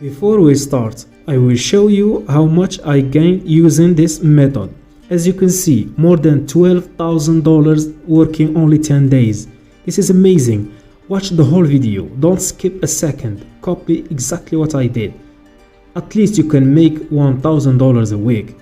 Before we start, I will show you how much I gained using this method. As you can see, more than $12,000 working only 10 days. This is amazing. Watch the whole video, don't skip a second, copy exactly what I did. At least you can make $1,000 a week.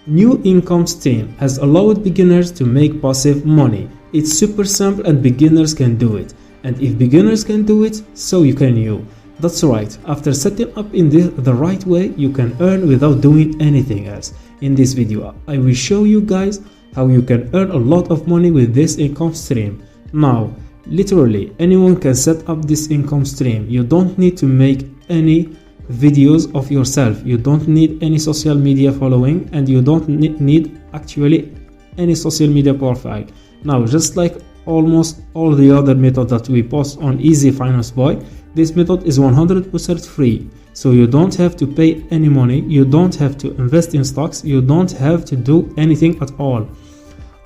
New income stream has allowed beginners to make passive money. It's super simple and beginners can do it. And if beginners can do it, so you can you. That's right, after setting up in the right way, you can earn without doing anything else. In this video, I will show you guys how you can earn a lot of money with this income stream. Now, literally, anyone can set up this income stream. You don't need to make any videos of yourself. You don't need any social media following, and you don't need actually any social media profile. Now, just like almost all the other methods that we post on Easy Finance Boy, this method is 100% free, so you don't have to pay any money, you don't have to invest in stocks, you don't have to do anything at all.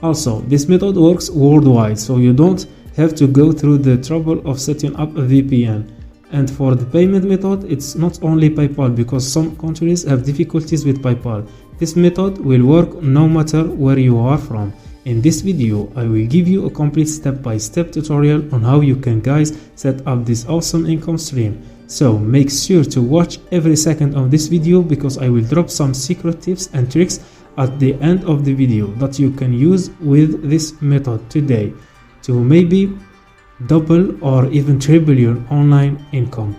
Also, this method works worldwide, so you don't have to go through the trouble of setting up a VPN. And for the payment method, it's not only PayPal, because some countries have difficulties with PayPal. This method will work no matter where you are from. In this video, I will give you a complete step-by-step tutorial on how you can guys set up this awesome income stream. So make sure to watch every second of this video, because I will drop some secret tips and tricks at the end of the video that you can use with this method today to maybe double or even triple your online income.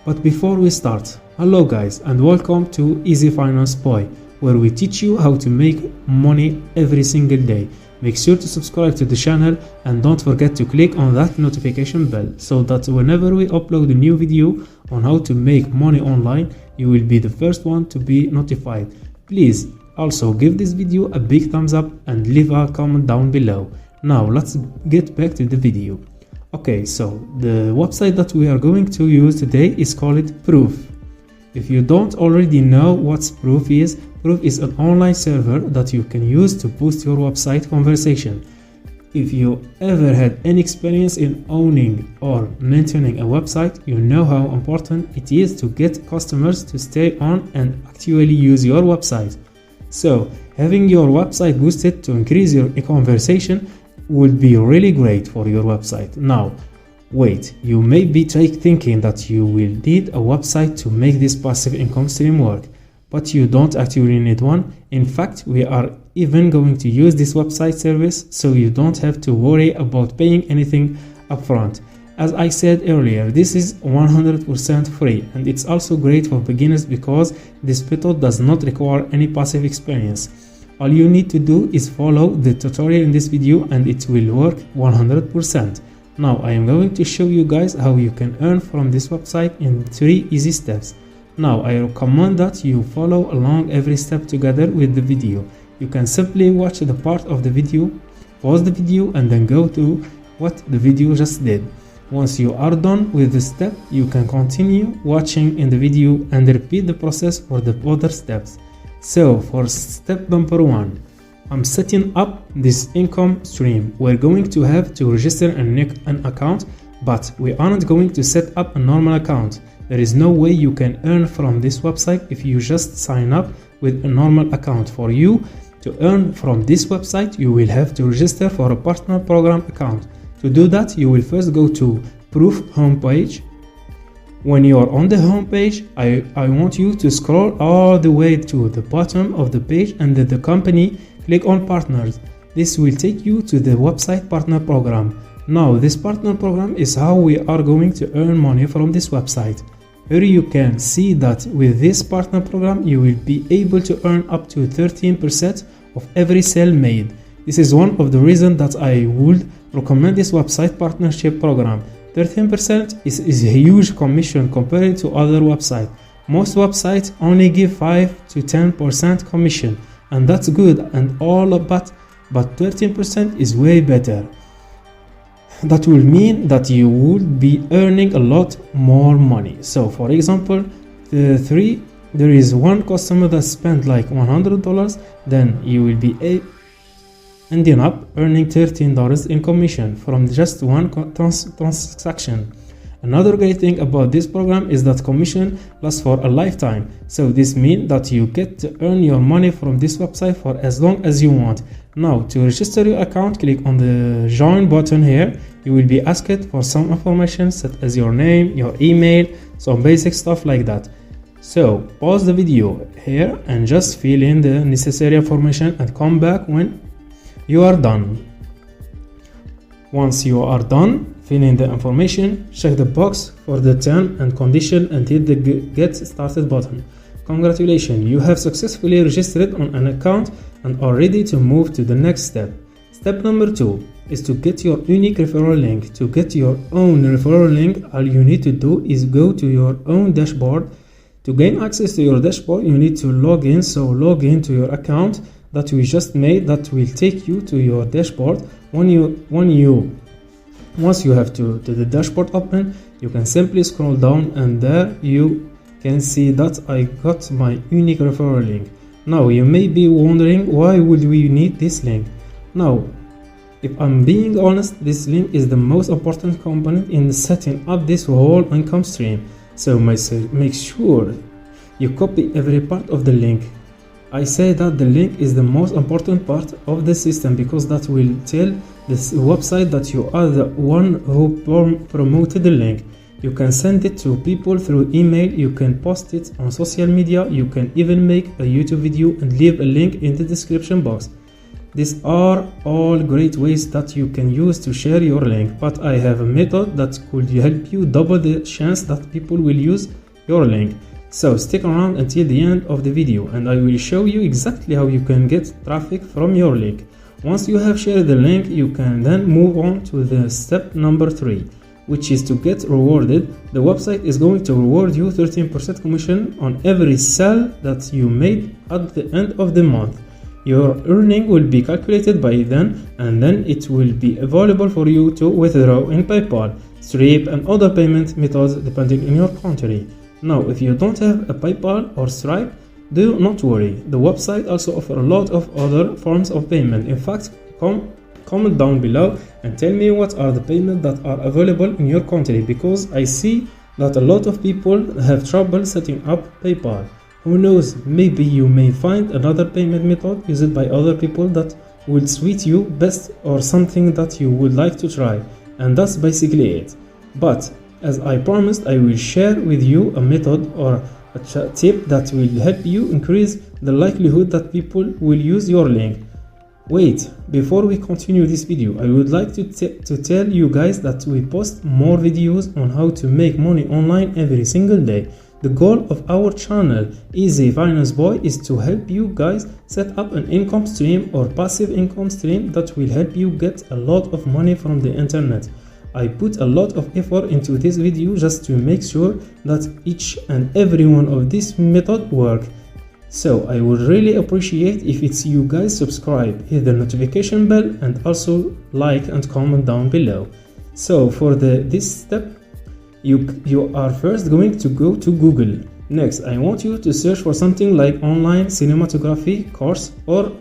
But before we start, hello guys and welcome to Easy Finance Boy, where we teach you how to make money every single day. Make sure to subscribe to the channel and don't forget to click on that notification bell so that whenever we upload a new video on how to make money online, you will be the first one to be notified. Please also give this video a big thumbs up and leave a comment down below. Now let's get back to the video. Okay, so the website that we are going to use today is called Proof. If you don't already know what Proof is an online server that you can use to boost your website conversation. If you ever had any experience in owning or maintaining a website, you know how important it is to get customers to stay on and actually use your website. So, having your website boosted to increase your conversation would be really great for your website. Now, wait, you may be thinking that you will need a website to make this passive income stream work, but you don't actually need one. In fact, we are even going to use this website service so you don't have to worry about paying anything upfront. As I said earlier, this is 100% free, and it's also great for beginners because this method does not require any passive experience. All you need to do is follow the tutorial in this video and it will work 100%. Now I am going to show you guys how you can earn from this website in 3 easy steps. Now I recommend that you follow along every step together with the video. You can simply watch the part of the video, pause the video and then go to what the video just did. Once you are done with the step, you can continue watching in the video and repeat the process for the other steps. So for step number 1, I'm setting up this income stream. We're going to have to register an account, but we aren't going to set up a normal account. There is no way you can earn from this website if you just sign up with a normal account. For you to earn from this website, you will have to register for a partner program account. To do that, you will first go to Proof homepage. When you are on the homepage, I want you to scroll all the way to the bottom of the page and the company, click on partners. This will take you to the website partner program. Now this partner program is how we are going to earn money from this website. Here you can see that with this partner program you will be able to earn up to 13% of every sale made. This is one of the reasons that I would recommend this website partnership program. 13% is a huge commission compared to other websites. Most websites only give 5 to 10% commission, and that's good and all, but 13% is way better. That will mean that you would be earning a lot more money. So for example, there is one customer that spent like $100, then you will be ending up earning $13 in commission from just one transaction. Another great thing about this program is that commission lasts for a lifetime. So this means that you get to earn your money from this website for as long as you want. Now, to register your account, click on the join button here. You will be asked for some information such as your name, your email, some basic stuff like that. So pause the video here and just fill in the necessary information and come back when you are done. Once you are done, fill in the information, check the box for the term and condition and hit the get started button. Congratulations, you have successfully registered on an account and are ready to move to the next step. Step number 2 is to get your unique referral link. To get your own referral link, all you need to do is go to your own dashboard. To gain access to your dashboard, you need to log in. So log in to your account that we just made, that will take you to your dashboard. Once you have to the dashboard open, you can simply scroll down and there you can see that I got my unique referral link. Now you may be wondering, why would we need this link? Now, if I'm being honest, this link is the most important component in setting up this whole income stream. So make sure you copy every part of the link. I say that the link is the most important part of the system because that will tell this website that you are the one who promoted the link. You can send it to people through email, you can post it on social media, you can even make a YouTube video and leave a link in the description box. These are all great ways that you can use to share your link, but I have a method that could help you double the chance that people will use your link. So stick around until the end of the video and I will show you exactly how you can get traffic from your link. Once you have shared the link, you can then move on to the step number 3, which is to get rewarded. The website is going to reward you 13% commission on every sale that you made at the end of the month. Your earning will be calculated by then and then it will be available for you to withdraw in PayPal, Stripe and other payment methods depending on your country. Now, if you don't have a PayPal or Stripe, do not worry. The website also offers a lot of other forms of payment. In fact, comment down below and tell me what are the payments that are available in your country, because I see that a lot of people have trouble setting up PayPal. Who knows, maybe you may find another payment method used by other people that will suit you best or something that you would like to try. And that's basically it. But as I promised, I will share with you a method or a tip that will help you increase the likelihood that people will use your link. Wait, before we continue this video, I would like to tell you guys that we post more videos on how to make money online every single day. The goal of our channel, Easy Finance Boy, is to help you guys set up an income stream or passive income stream that will help you get a lot of money from the internet. I put a lot of effort into this video just to make sure that each and every one of this method work. So I would really appreciate if it's you guys subscribe, hit the notification bell and also like and comment down below. So for this step, you are first going to go to Google. Next, I want you to search for something like online cinematography course or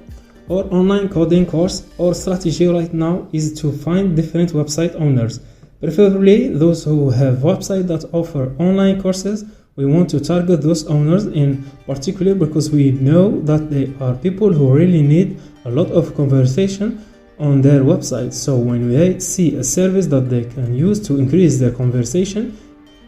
online coding course, or strategy right now is to find different website owners, preferably those who have websites that offer online courses. We want to target those owners in particular because we know that they are people who really need a lot of conversation on their website. So when they see a service that they can use to increase their conversation,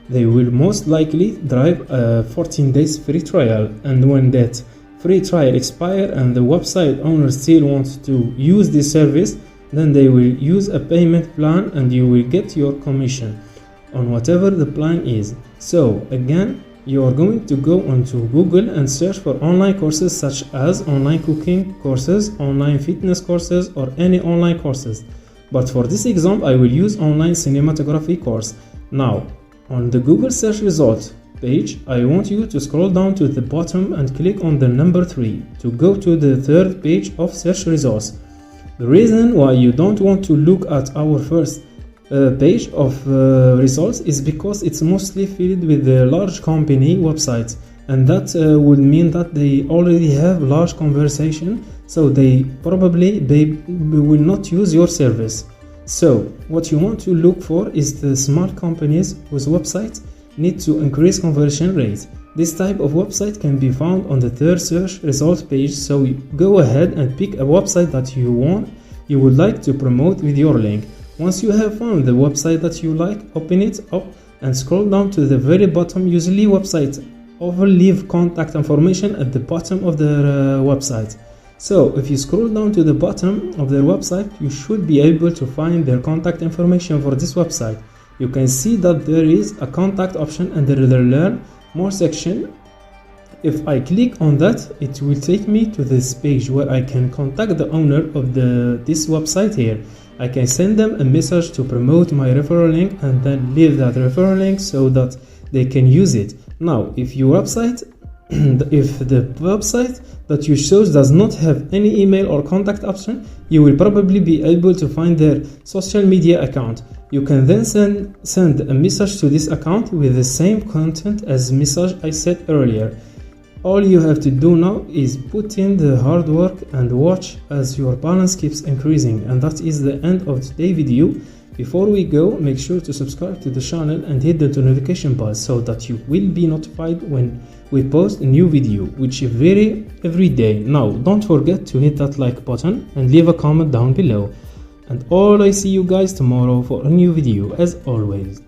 they will most likely drive a 14 days free trial. And when that free trial expire and the website owner still wants to use this service, then they will use a payment plan and you will get your commission on whatever the plan is. So again, you are going to go onto Google and search for online courses such as online cooking courses, online fitness courses, or any online courses. But for this example, I will use online cinematography course. Now, on the Google search results page, I want you to scroll down to the bottom and click on the number 3 to go to the third page of search results. The reason why you don't want to look at our first page of results is because it's mostly filled with the large company websites, and that would mean that they already have large conversation, so they probably will not use your service. So what you want to look for is the small companies whose websites need to increase conversion rate. This type of website can be found on the third search result page, so go ahead and pick a website that you would like to promote with your link. Once you have found the website that you like, open it up and scroll down to the very bottom. Usually websites leave contact information at the bottom of their website. So if you scroll down to the bottom of their website, you should be able to find their contact information for this website. You can see that there is a contact option under the learn more section. If I click on that, it will take me to this page where I can contact the owner of this website here. I can send them a message to promote my referral link and then leave that referral link so that they can use it. Now, if the website that you chose does not have any email or contact option, you will probably be able to find their social media account. You can then send a message to this account with the same content as message I said earlier. All you have to do now is put in the hard work and watch as your balance keeps increasing. And that is the end of today's video. Before we go, make sure to subscribe to the channel and hit the notification bell so that you will be notified when we post a new video, which is every day. Now, don't forget to hit that like button and leave a comment down below. And I see you guys tomorrow for a new video as always.